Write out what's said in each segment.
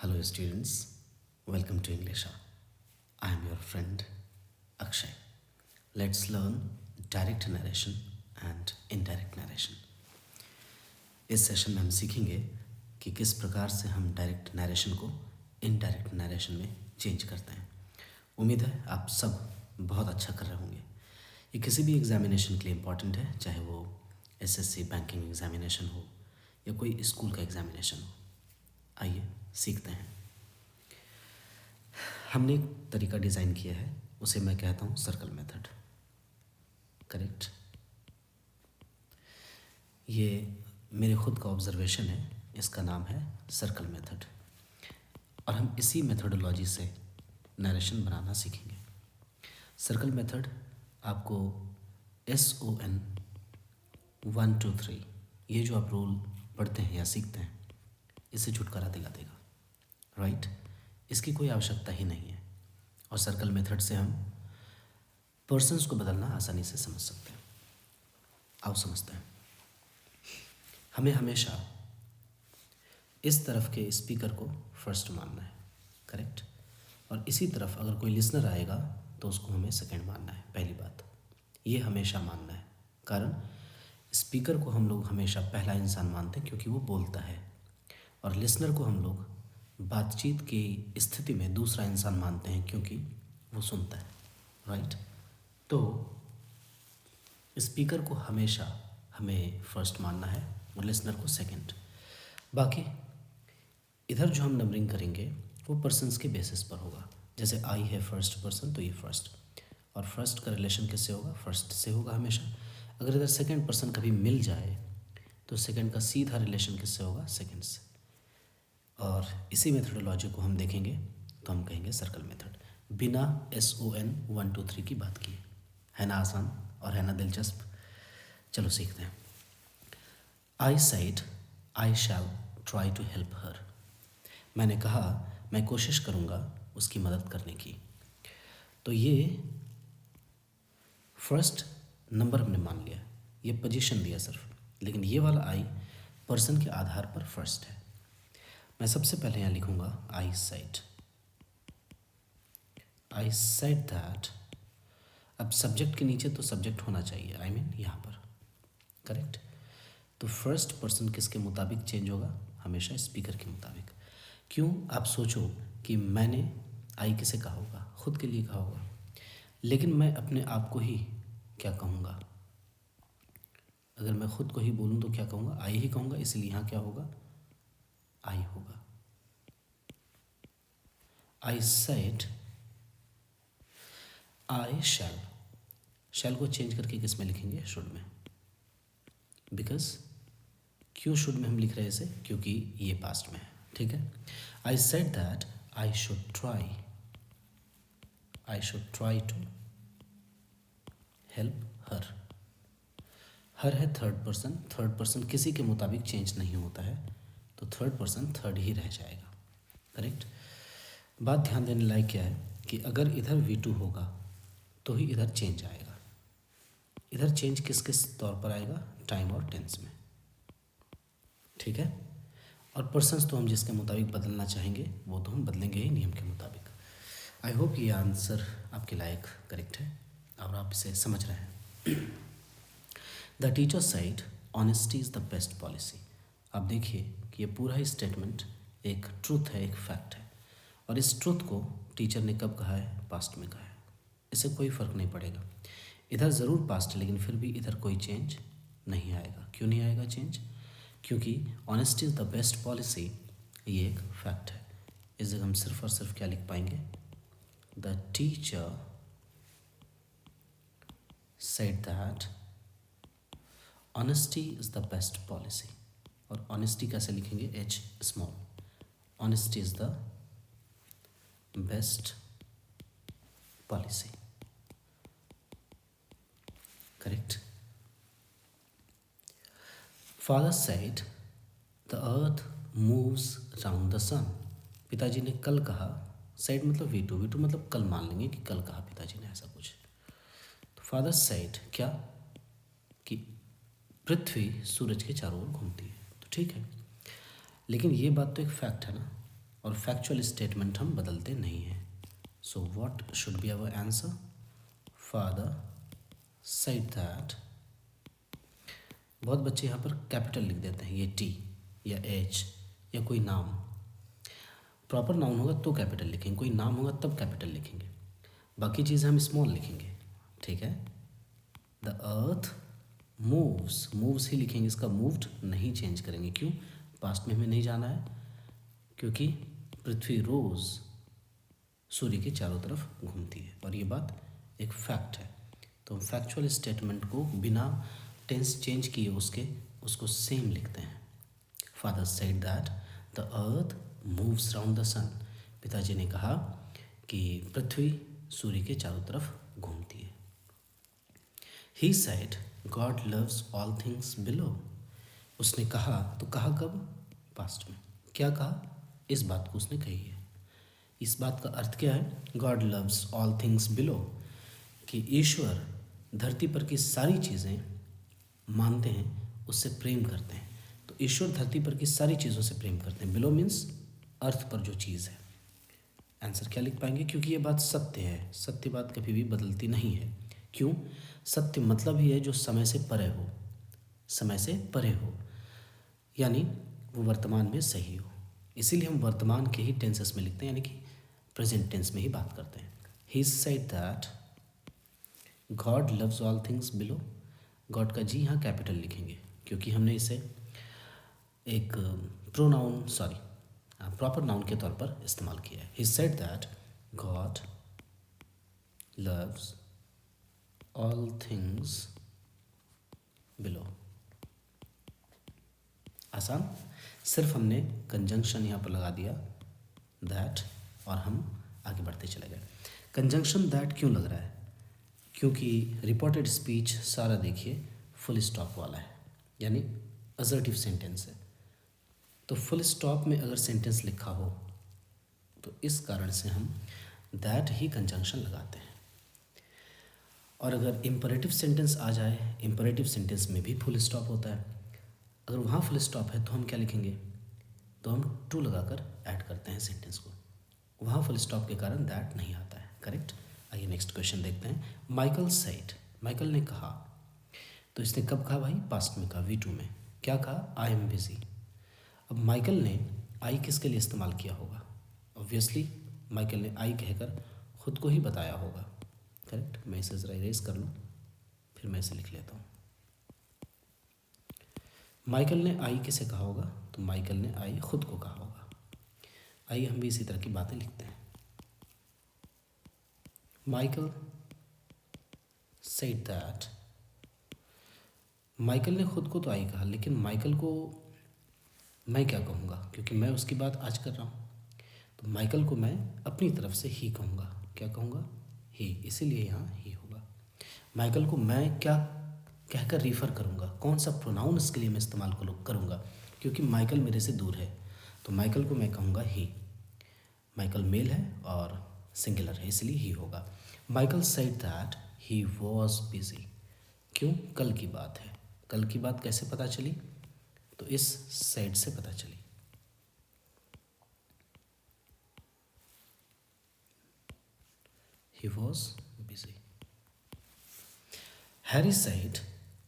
Hello, students. Welcome to English. I am your friend Akshay. Let's learn direct narration and indirect narration. इस session में हम सीखेंगे कि किस प्रकार से हम डायरेक्ट नरेशन को इनडायरेक्ट नरेशन में चेंज करते हैं। उम्मीद है आप सब बहुत अच्छा कर रहे होंगे। ये किसी भी एग्जामिनेशन के लिए इम्पॉर्टेंट है, चाहे वो एसएससी बैंकिंग एग्जामिनेशन हो या कोई स्कूल का एग्जामिनेशन हो। आइए सीखते हैं। हमने एक तरीका डिज़ाइन किया है, उसे मैं कहता हूँ सर्कल मेथड। करेक्ट। ये मेरे खुद का ऑब्जर्वेशन है, इसका नाम है सर्कल मेथड और हम इसी मेथडोलॉजी से नरेशन बनाना सीखेंगे। सर्कल मेथड आपको SON 1 2 3 ये जो आप रूल पढ़ते हैं या सीखते हैं, इससे छुटकारा दिला देगा। राइट। इसकी कोई आवश्यकता ही नहीं है और सर्कल मेथड से हम पर्सन्स को बदलना आसानी से समझ सकते हैं। आओ समझते हैं। हमें हमेशा इस तरफ के स्पीकर को फर्स्ट मानना है। करेक्ट। और इसी तरफ अगर कोई लिसनर आएगा तो उसको हमें सेकंड मानना है। पहली बात ये हमेशा मानना है, कारण स्पीकर को हम लोग हमेशा पहला इंसान मानते हैं क्योंकि वो बोलता है, और लिसनर को हम लोग बातचीत की स्थिति में दूसरा इंसान मानते हैं क्योंकि वो सुनता है। राइट। तो स्पीकर को हमेशा हमें फर्स्ट मानना है और लिसनर को सेकंड। बाकी इधर जो हम नंबरिंग करेंगे वो पर्सन्स के बेसिस पर होगा। जैसे आई है फर्स्ट पर्सन तो ये फर्स्ट, और फर्स्ट का रिलेशन किससे होगा? फर्स्ट से होगा हमेशा। अगर इधर सेकंड पर्सन कभी मिल जाए तो सेकंड का सीधा रिलेशन किससे होगा? सेकंड से। और इसी मेथडोलॉजी को हम देखेंगे तो हम कहेंगे सर्कल मेथड, बिना SON 1 2 3 की बात किए। है ना आसान और है ना दिलचस्प? चलो सीखते हैं। I said I shall try to help her. मैंने कहा मैं कोशिश करूँगा उसकी मदद करने की। तो ये फर्स्ट नंबर हमने मान लिया, ये पोजीशन दिया सिर्फ, लेकिन ये वाला आई पर्सन के आधार पर फर्स्ट है। मैं सबसे पहले यहाँ लिखूँगा आई said दैट। अब सब्जेक्ट के नीचे तो सब्जेक्ट होना चाहिए, आई मीन यहाँ पर। करेक्ट। तो फर्स्ट पर्सन किसके मुताबिक चेंज होगा? हमेशा स्पीकर के मुताबिक। क्यों? आप सोचो कि मैंने आई किसे कहा होगा? खुद के लिए कहा होगा, लेकिन मैं अपने आप को ही क्या कहूँगा? अगर मैं खुद को ही बोलूँ तो क्या कहूँगा? आई ही कहूँगा, इसलिए यहाँ क्या होगा? आई होगा। आई said आई शैल को चेंज करके किस में लिखेंगे? शुड में। बिकॉज क्यों शुड में हम लिख रहे हैं इसे? क्योंकि ये पास्ट में है। ठीक है। I said that I should try to help her. Her है थर्ड पर्सन किसी के मुताबिक चेंज नहीं होता है, तो थर्ड पर्सन थर्ड ही रह जाएगा। करेक्ट। बात ध्यान देने लायक क्या है कि अगर इधर V2 होगा तो ही इधर चेंज आएगा। इधर चेंज किस किस तौर पर आएगा? टाइम और टेंस में। ठीक है। और पर्सन्स तो हम जिसके मुताबिक बदलना चाहेंगे वो तो हम बदलेंगे ही नियम के मुताबिक। आई होप ये आंसर आपके लायक करेक्ट है और आप इसे समझ रहे हैं। The teacher side honesty is the best policy. आप देखिए कि ये पूरा ही स्टेटमेंट एक ट्रूथ है, एक फैक्ट है, और इस ट्रूथ को टीचर ने कब कहा है? पास्ट में कहा है। इससे कोई फ़र्क नहीं पड़ेगा। इधर ज़रूर पास्ट है लेकिन फिर भी इधर कोई चेंज नहीं आएगा। क्यों नहीं आएगा चेंज? क्योंकि honesty is the best policy ये एक फैक्ट है। इस जगह हम सिर्फ और सिर्फ क्या लिख पाएंगे? The teacher said that honesty is the best policy. और ऑनेस्टी कैसे लिखेंगे? H small. Honesty is the best policy. Correct. Father said the earth moves round the sun. पिताजी ने कल कहा, said मतलब V2 मतलब कल मान लेंगे कि कल कहा पिताजी ने ऐसा कुछ। तो फादर said क्या? कि पृथ्वी सूरज के चारों ओर घूमती है। तो ठीक है, लेकिन ये बात तो एक फैक्ट है ना, और फैक्चुअल स्टेटमेंट हम बदलते नहीं हैं. So what should be our answer? Father said that. बहुत बच्चे यहाँ पर कैपिटल लिख देते हैं, ये टी या एच या कोई नाम. प्रॉपर नाउन होगा तो कैपिटल लिखेंगे, कोई नाम होगा तब कैपिटल लिखेंगे, बाकी चीज़ें हम स्मॉल लिखेंगे. ठीक है. द अर्थ मूव्स, मूव्स ही लिखेंगे, इसका मूव्ड नहीं चेंज करेंगे. क्यों? पास्ट में हमें नहीं जाना है, क्योंकि पृथ्वी रोज़ सूर्य के चारों तरफ घूमती है और ये बात एक फैक्ट है. तो फैक्चुअल स्टेटमेंट को बिना टेंस चेंज किए उसको सेम लिखते हैं. Father said that the earth moves round the sun. पिताजी ने कहा कि पृथ्वी सूर्य के चारों तरफ घूमती है. He said God loves all things below. उसने कहा, तो कहा कब? पास्ट में. क्या कहा? इस बात को उसने कही है. इस बात का अर्थ क्या है? God loves all things below, कि ईश्वर धरती पर की सारी चीज़ें मानते हैं, उससे प्रेम करते हैं. तो ईश्वर धरती पर की सारी चीज़ों से प्रेम करते हैं. बिलो मीन्स अर्थ पर जो चीज़ है. आंसर क्या लिख पाएंगे? क्योंकि ये बात सत्य है. सत्य बात कभी भी बदलती नहीं है. क्यों? सत्य मतलब ही है जो समय से परे हो, समय से परे हो, यानी वो वर्तमान में सही हो. इसीलिए हम वर्तमान के ही टेंसेस में लिखते हैं, यानी कि प्रेजेंट टेंस में ही बात करते हैं. ही said that God loves all things below. God का जी यहाँ कैपिटल लिखेंगे, क्योंकि हमने इसे एक प्रोनाउन प्रॉपर नाउन के तौर पर इस्तेमाल किया है. He said that God loves all things below. आसान. सिर्फ हमने कंजंक्शन यहाँ पर लगा दिया दैट और हम आगे बढ़ते चले गए. कंजंक्शन दैट क्यों लग रहा है? क्योंकि रिपोर्टेड स्पीच सारा देखिए फुल स्टॉप वाला है, यानी असर्टिव सेंटेंस है. तो फुल स्टॉप में अगर सेंटेंस लिखा हो तो इस कारण से हम दैट ही कंजंक्शन लगाते हैं. और अगर इम्परेटिव सेंटेंस आ जाए, इम्परेटिव सेंटेंस में भी फुल स्टॉप होता है. अगर वहाँ फुल स्टॉप है तो हम क्या लिखेंगे? तो हम टू लगाकर ऐड करते हैं सेंटेंस को. वहाँ फुल स्टॉप के कारण दैट नहीं आता है. करेक्ट. आइए नेक्स्ट क्वेश्चन देखते हैं. माइकल सेड, माइकल ने कहा. तो इसने कब कहा भाई? पास्ट में कहा, V2 में. क्या कहा? I am busy. अब माइकल ने आई किसके लिए इस्तेमाल किया होगा? ऑब्वियसली माइकल ने आई कहकर खुद को ही बताया होगा. करेक्ट. मैं इसे ज़रा इरेज कर लूँ, फिर मैं इसे लिख लेता हूँ. माइकल ने आई किसे कहा होगा? तो माइकल ने आई खुद को कहा होगा. आइए हम भी इसी तरह की बातें लिखते हैं. Michael said that. माइकल ने खुद को तो आई कहा, लेकिन माइकल को मैं क्या कहूँगा? क्योंकि मैं उसकी बात आज कर रहा हूँ, तो माइकल को मैं अपनी तरफ से ही कहूँगा. क्या कहूँगा? ही. इसीलिए यहाँ ही होगा. माइकल को मैं क्या कहकर रिफ़र करूँगा? कौन सा प्रोनाउन इसके लिए मैं इस्तेमाल करूँगा? क्योंकि माइकल मेरे से दूर है, तो माइकल को मैं कहूँगा ही. माइकल मेल है और सिंगुलर है, इसलिए ही होगा. Michael said that he was busy. क्यों? कल की बात है. कल की बात कैसे पता चली? तो इस सेड से पता चली. He was busy. Harry said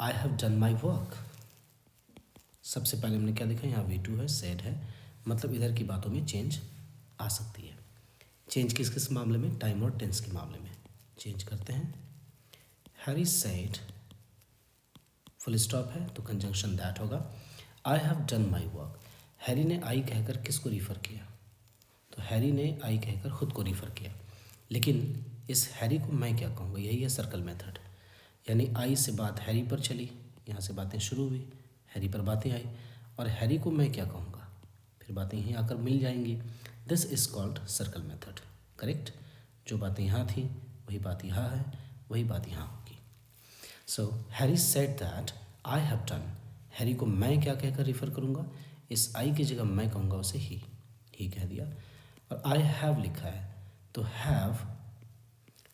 I have done my work. सबसे पहले हमने क्या देखा? यहाँ V2 है, सेड है, मतलब इधर की बातों में चेंज आ सकती है. चेंज किस किस मामले में? टाइम और टेंस के मामले में चेंज करते हैं. हैरी सेड फुल स्टॉप है तो कंजंक्शन दैट होगा. आई have done my work. Harry ने आई कहकर किसको रिफ़र किया? तो हैरी ने आई कहकर खुद को रिफ़र किया, लेकिन इस हैरी को मैं क्या कहूँगा? यही है सर्कल मेथड. यानी आई से बात हैरी पर चली, यहाँ से बातें शुरू हुई, हैरी पर बातें आई, और हैरी को मैं क्या कहूँगा? फिर बातें यहीं आकर मिल जाएंगी. This is called circle method. Correct. जो बातें यहाँ थी वही बात यहाँ है, वही बात यहाँ होगी. So Harry said that I have done. Harry को मैं क्या कहकर रिफ़र करूँगा? इस आई की जगह मैं कहूँगा उसे ही कह दिया. और आई हैव लिखा है, तो हैव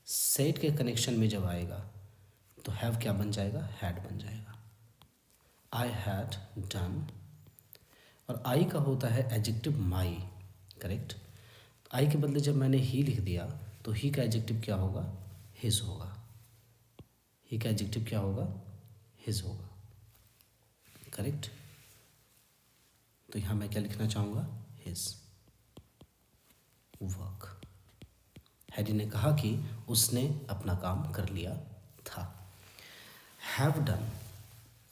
सेड के कनेक्शन में जब आएगा तो हैव क्या बन जाएगा? हैड बन जाएगा. I had done. और आई का होता है एडजेक्टिव माई. करेक्ट। आई के बदले जब मैंने ही लिख दिया तो ही का एडजेक्टिव क्या होगा, हिज होगा। ही का एडजेक्टिव क्या होगा, हिज होगा, करेक्ट। तो यहाँ मैं क्या लिखना चाहूँगा, हिज वर्क। हैरी ने कहा कि उसने अपना काम कर लिया था। हैव डन,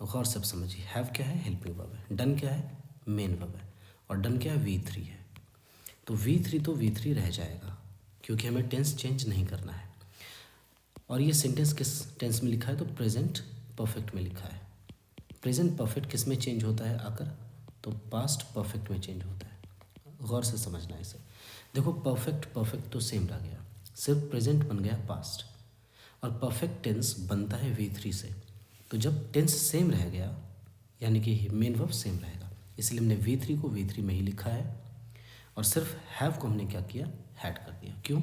गौर से समझिए, हैव क्या है, हेल्पिंग वर्ब है, डन क्या है, मेन वर्ब है, और डन क्या है, V3 है। तो V3 रह जाएगा क्योंकि हमें टेंस चेंज नहीं करना है। और ये सेंटेंस किस टेंस में लिखा है, तो प्रेजेंट परफेक्ट में लिखा है। प्रेजेंट परफेक्ट किस में चेंज होता है आकर, तो पास्ट परफेक्ट में चेंज होता है। गौर से समझना है इसे। देखो परफेक्ट तो सेम रह गया, सिर्फ प्रेजेंट बन गया पास्ट, और परफेक्ट टेंस बनता है V3 से। तो जब टेंस सेम रह गया यानी कि मेन वर्ब सेम रहेगा, इसलिए हमने V3 को V3 में ही लिखा है, और सिर्फ हैव को हमने क्या किया, हैड कर दिया। क्यों,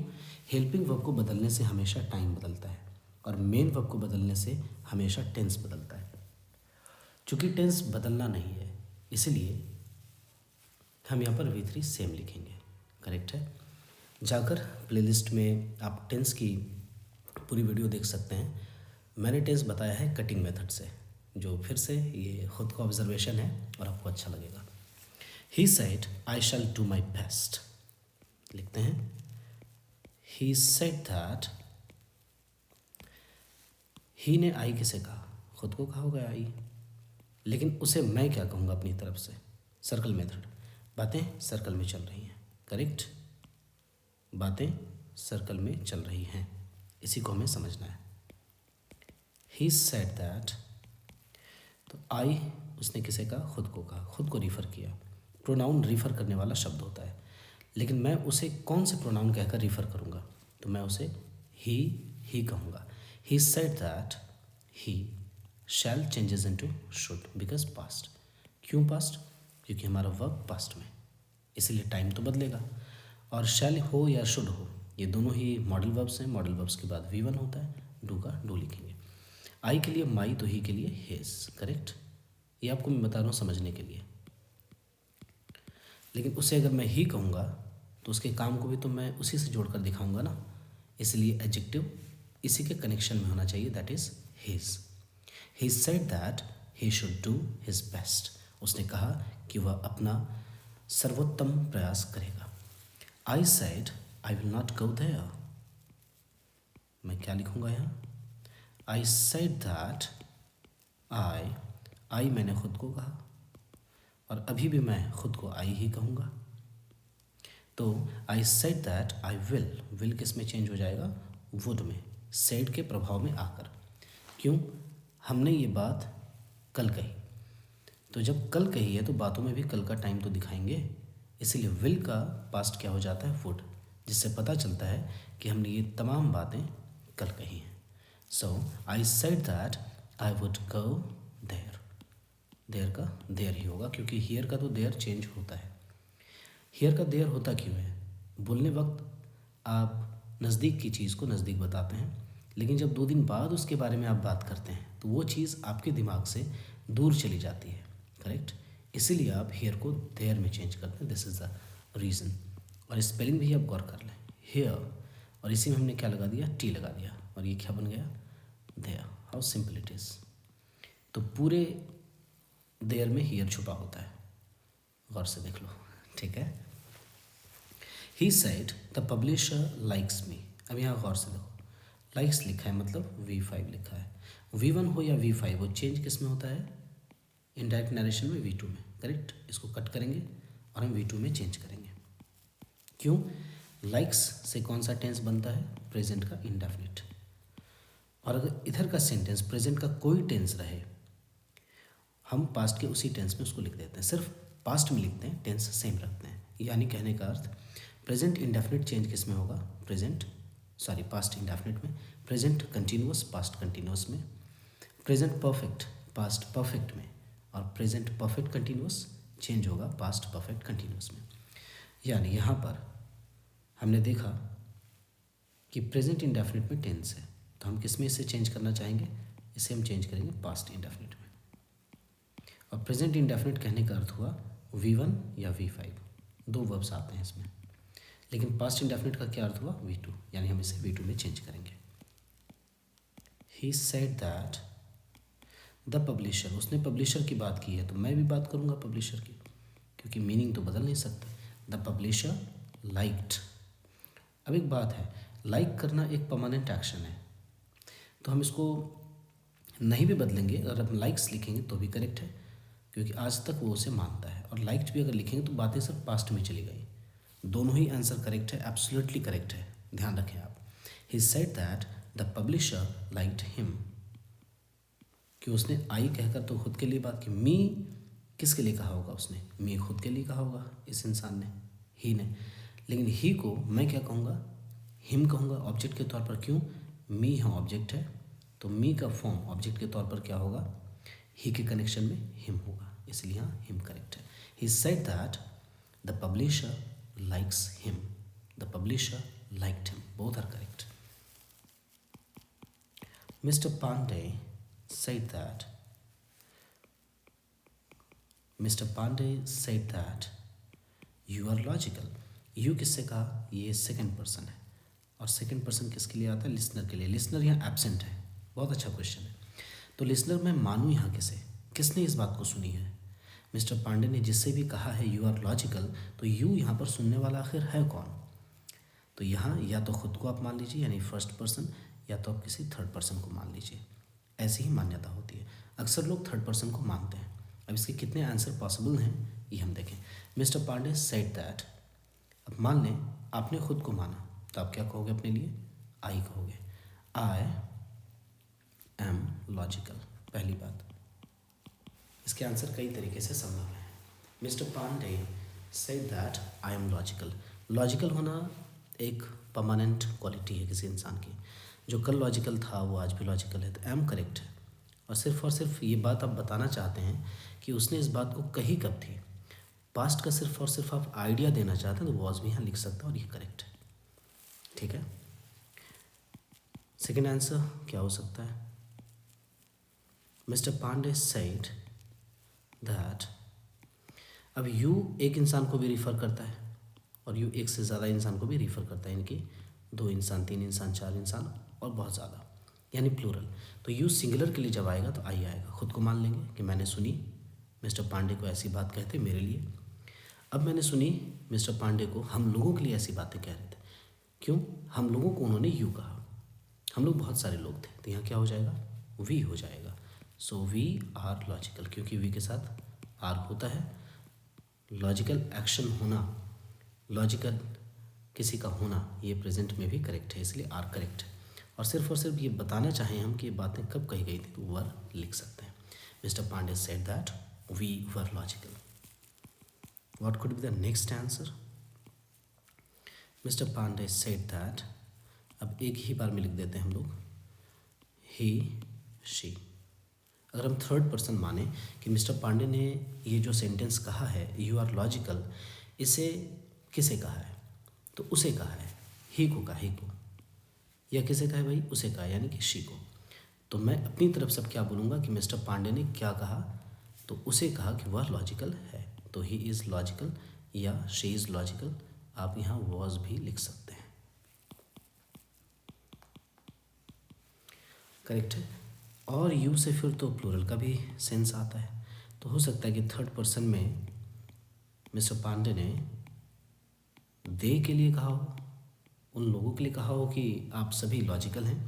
हेल्पिंग वर्ब को बदलने से हमेशा टाइम बदलता है, और मेन वर्ब को बदलने से हमेशा टेंस बदलता है। चूँकि टेंस बदलना नहीं है इसलिए हम यहाँ पर V3 सेम लिखेंगे, करेक्ट है। जाकर प्लेलिस्ट में आप टेंस की पूरी वीडियो देख सकते हैं। मैंने टेंस बताया है कटिंग मेथड से, जो फिर से ये खुद का ऑब्जर्वेशन है और आपको अच्छा लगेगा। He said I shall do my best, लिखते हैं। ही सेड दैट, ही ने आई किसे कहा, खुद को कहा होगा आई, लेकिन उसे मैं क्या कहूँगा अपनी तरफ से, सर्कल मेथड। बातें सर्कल में चल रही हैं, करेक्ट, बातें सर्कल में चल रही हैं, इसी को हमें समझना है। ही सेड दैट, तो आई उसने किसे कहा, खुद को कहा, खुद को रिफ़र किया। प्रोनाउन रिफ़र करने वाला शब्द होता है, लेकिन मैं उसे कौन से प्रोनाउन कहकर रिफ़र करूँगा, तो मैं उसे ही कहूँगा। He said that he shall changes into should because past. क्यों पास्ट, क्योंकि हमारा वर्ब पास्ट में, इसलिए टाइम तो बदलेगा। और शैल हो या शुड हो, ये दोनों ही मॉडल वर्ब्स हैं। मॉडल वर्ब्स के बाद V1 होता है, डू का डू लिखेंगे। आई के लिए माई, तो ही के लिए हिज, करेक्ट। ये आपको मैं बता रहा हूँ समझने के लिए, लेकिन उसे अगर मैं ही कहूँगा तो उसके काम को भी तो मैं उसी से जोड़कर दिखाऊंगा ना, इसलिए एडजेक्टिव इसी के कनेक्शन में होना चाहिए, that is his. He said that he should do his best, उसने कहा कि वह अपना सर्वोत्तम प्रयास करेगा। I said I will not go there, मैं क्या लिखूँगा यहाँ, आई सेड दैट आई मैंने खुद को कहा, और अभी भी मैं खुद को आई ही कहूँगा। तो आई सेड दैट आई विल किस में चेंज हो जाएगा, वुड में, सेड के प्रभाव में आकर। क्यों, हमने ये बात कल कही, तो जब कल कही है तो बातों में भी कल का टाइम तो दिखाएंगे, इसीलिए विल का पास्ट क्या हो जाता है, वुड, जिससे पता चलता है कि हमने ये तमाम बातें कल कही हैं। So I said that I would go there, there का देयर ही होगा, क्योंकि हियर का तो देयर चेंज होता है। हियर का देयर होता क्यों है, बोलने वक्त आप नज़दीक की चीज़ को नज़दीक बताते हैं, लेकिन जब 2 दिन बाद उसके बारे में आप बात करते हैं तो वो चीज़ आपके दिमाग से दूर चली जाती है, करेक्ट। इसीलिए आप हेयर को देयर में चेंज करते हैं, दिस इज़ द रीज़न। और स्पेलिंग भी आप गौर कर लें, हेयर, और इसी में हमने क्या लगा दिया, टी लगा दिया, और ये क्या बन गया, there. How simple it is. तो पूरे देयर में हेयर छुपा होता है, गौर से देख लो, ठीक है। He said the publisher likes me, अब यहाँ गौर से देखो, लाइक्स लिखा है मतलब V5 लिखा है। V1 हो या V5 हो, चेंज किस में होता है, इनडायरेक्ट नरेशन में V2 में, करेक्ट। इसको कट करेंगे और हम V2 में चेंज करेंगे। क्यों, लाइक्स से कौन सा टेंस बनता है, प्रेजेंट का इंडेफिनिट। और अगर इधर का सेंटेंस प्रेजेंट का कोई टेंस रहे, हम पास्ट के उसी टेंस में उसको लिख देते हैं, सिर्फ पास्ट में लिखते हैं, टेंस सेम रखते हैं। यानी कहने का अर्थ, प्रेजेंट इंडेफिनिट चेंज किस में होगा, पास्ट इंडेफिनिट में, प्रेजेंट कंटिन्यूअस पास्ट कंटिन्यूअस में, प्रेजेंट परफेक्ट पास्ट परफेक्ट में, और प्रेजेंट परफेक्ट कंटिन्यूअस चेंज होगा पास्ट परफेक्ट कंटिन्यूअस में। यानी यहाँ पर हमने देखा कि प्रेजेंट इंडेफिनिट में टेंस है, तो हम किस में इसे चेंज करना चाहेंगे, इसे हम चेंज करेंगे पास्ट इंडेफिनिट में। और प्रेजेंट इंडेफिनिट कहने का अर्थ हुआ V1 या V5, 2 वर्ब्स आते हैं इसमें। लेकिन पास्ट इंडेफिनिट का क्या अर्थ हुआ, V2, यानी हम इसे V2 में चेंज करेंगे। ही सेड दैट द पब्लिशर, उसने पब्लिशर की बात की है तो मैं भी बात करूँगा पब्लिशर की, क्योंकि मीनिंग तो बदल नहीं सकता। The publisher liked. अब एक बात है, लाइक करना एक परमानेंट एक्शन है, तो हम इसको नहीं भी बदलेंगे, अगर हम लाइक्स लिखेंगे तो भी करेक्ट है, क्योंकि आज तक वो उसे मानता है। और लाइक्ड भी अगर लिखेंगे तो बातें सिर्फ पास्ट में चली गई। दोनों ही आंसर करेक्ट है, एब्सोल्युटली करेक्ट है, ध्यान रखें आप। ही said that the publisher liked him, कि उसने आई कहकर तो खुद के लिए बात की। मी किसके लिए कहा होगा उसने, मी खुद के लिए कहा होगा इस इंसान ने, ही ने। लेकिन ही को मैं क्या कहूँगा, हिम कहूँगा ऑब्जेक्ट के तौर पर। क्यों, मी यहाँ ऑब्जेक्ट है, तो मी का फॉर्म ऑब्जेक्ट के तौर पर क्या होगा, ही के कनेक्शन में हिम होगा, इसलिए यहाँ हिम करेक्ट है। He said that the publisher likes him, the publisher liked him, both are correct. Mister Pandey said that Mr. Pandey said that you are logical. You किससे कहा, ये सेकंड पर्सन है, और सेकंड पर्सन किसके लिए आता है, लिसनर के लिए। लिसनर यहाँ एब्सेंट है, बहुत अच्छा क्वेश्चन है। तो लिसनर मैं मानूँ यहाँ किसे, किसने इस बात को सुनी है, मिस्टर पांडे ने जिससे भी कहा है यू आर लॉजिकल, तो यू यहाँ पर सुनने वाला आखिर है कौन। तो यहाँ या तो खुद को आप मान लीजिए यानी फर्स्ट पर्सन, या तो आप किसी थर्ड पर्सन को मान लीजिए, ऐसी ही मान्यता होती है। अक्सर लोग थर्ड पर्सन को मानते हैं। अब इसके कितने आंसर पॉसिबल हैं ये हम देखें। मिस्टर पांडे सेड दैट, अब मान लें आपने खुद को माना, तो आप क्या कहोगे अपने लिए, आई कहोगे, आई एम लॉजिकल। पहली बात, इसके आंसर कई तरीके से संभव है। Mister Pandey said that I am logical. Logical होना एक परमानेंट क्वालिटी है किसी इंसान की, जो कल लॉजिकल था वो आज भी लॉजिकल है, तो एम करेक्ट है। और सिर्फ ये बात आप बताना चाहते हैं कि उसने इस बात को कही कब थी, पास्ट का सिर्फ और सिर्फ आप आइडिया देना चाहते हैं, तो वॉज भी यहाँ लिख सकते हैं और ये करेक्ट है, ठीक है। सेकेंड आंसर क्या हो सकता है, मिस्टर पांडे सेड दैट, अब यू एक इंसान को भी रिफ़र करता है और यू एक से ज़्यादा इंसान को भी रिफ़र करता है, इनकी दो इंसान, तीन इंसान, चार इंसान और बहुत ज़्यादा, यानी प्लूरल। तो यू सिंगुलर के लिए जब आएगा तो आई आएगा। खुद को मान लेंगे कि मैंने सुनी मिस्टर पांडे को ऐसी बात कहते मेरे लिए। अब मैंने सुनी मिस्टर पांडे को हम लोगों के लिए ऐसी बातें कह रहे थे। क्यों, हम लोगों को उन्होंने यू कहा, हम लोग बहुत सारे लोग थे, तो यहाँ क्या हो जाएगा, वी हो जाएगा। सो वी आर लॉजिकल, क्योंकि वी के साथ आर होता है। लॉजिकल एक्शन होना, लॉजिकल किसी का होना, ये प्रेजेंट में भी करेक्ट है, इसलिए आर करेक्ट है। और सिर्फ ये बताना चाहें हम कि ये बातें कब कही गई थी, तो वर लिख सकते हैं। Mister Pandey said that we were logical. What could be the next answer, mister Pandey said that, अब एक ही बार में लिख देते हैं हम लोग, ही शी। अगर हम थर्ड पर्सन माने कि मिस्टर पांडे ने ये जो सेंटेंस कहा है यू आर लॉजिकल, इसे किसे कहा है, तो उसे कहा है, ही को कहा, ही को, या किसे कहा है भाई, उसे कहा, यानी कि शी को। तो मैं अपनी तरफ से क्या बोलूँगा कि मिस्टर पांडे ने क्या कहा, तो उसे कहा कि वह लॉजिकल है, तो ही इज़ लॉजिकल या शी इज़ लॉजिकल। आप यहाँ वॉज भी लिख सकते हैं, करेक्ट है। और यू से फिर तो प्लूरल का भी सेंस आता है, तो हो सकता है कि थर्ड पर्सन में मिस्टर पांडे ने दे के लिए कहा हो, उन लोगों के लिए कहा हो कि आप सभी लॉजिकल हैं,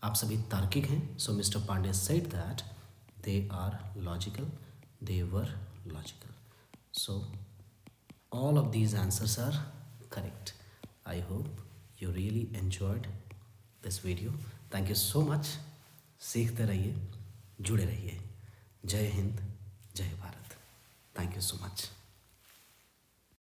आप सभी तार्किक हैं। So mister Pandey said that they are logical, they were logical. So all of these answers are correct. I hope you really enjoyed this video. Thank you so much. सीखते रहिए, जुड़े रहिए। जय हिंद, जय Bharat. Thank you so much.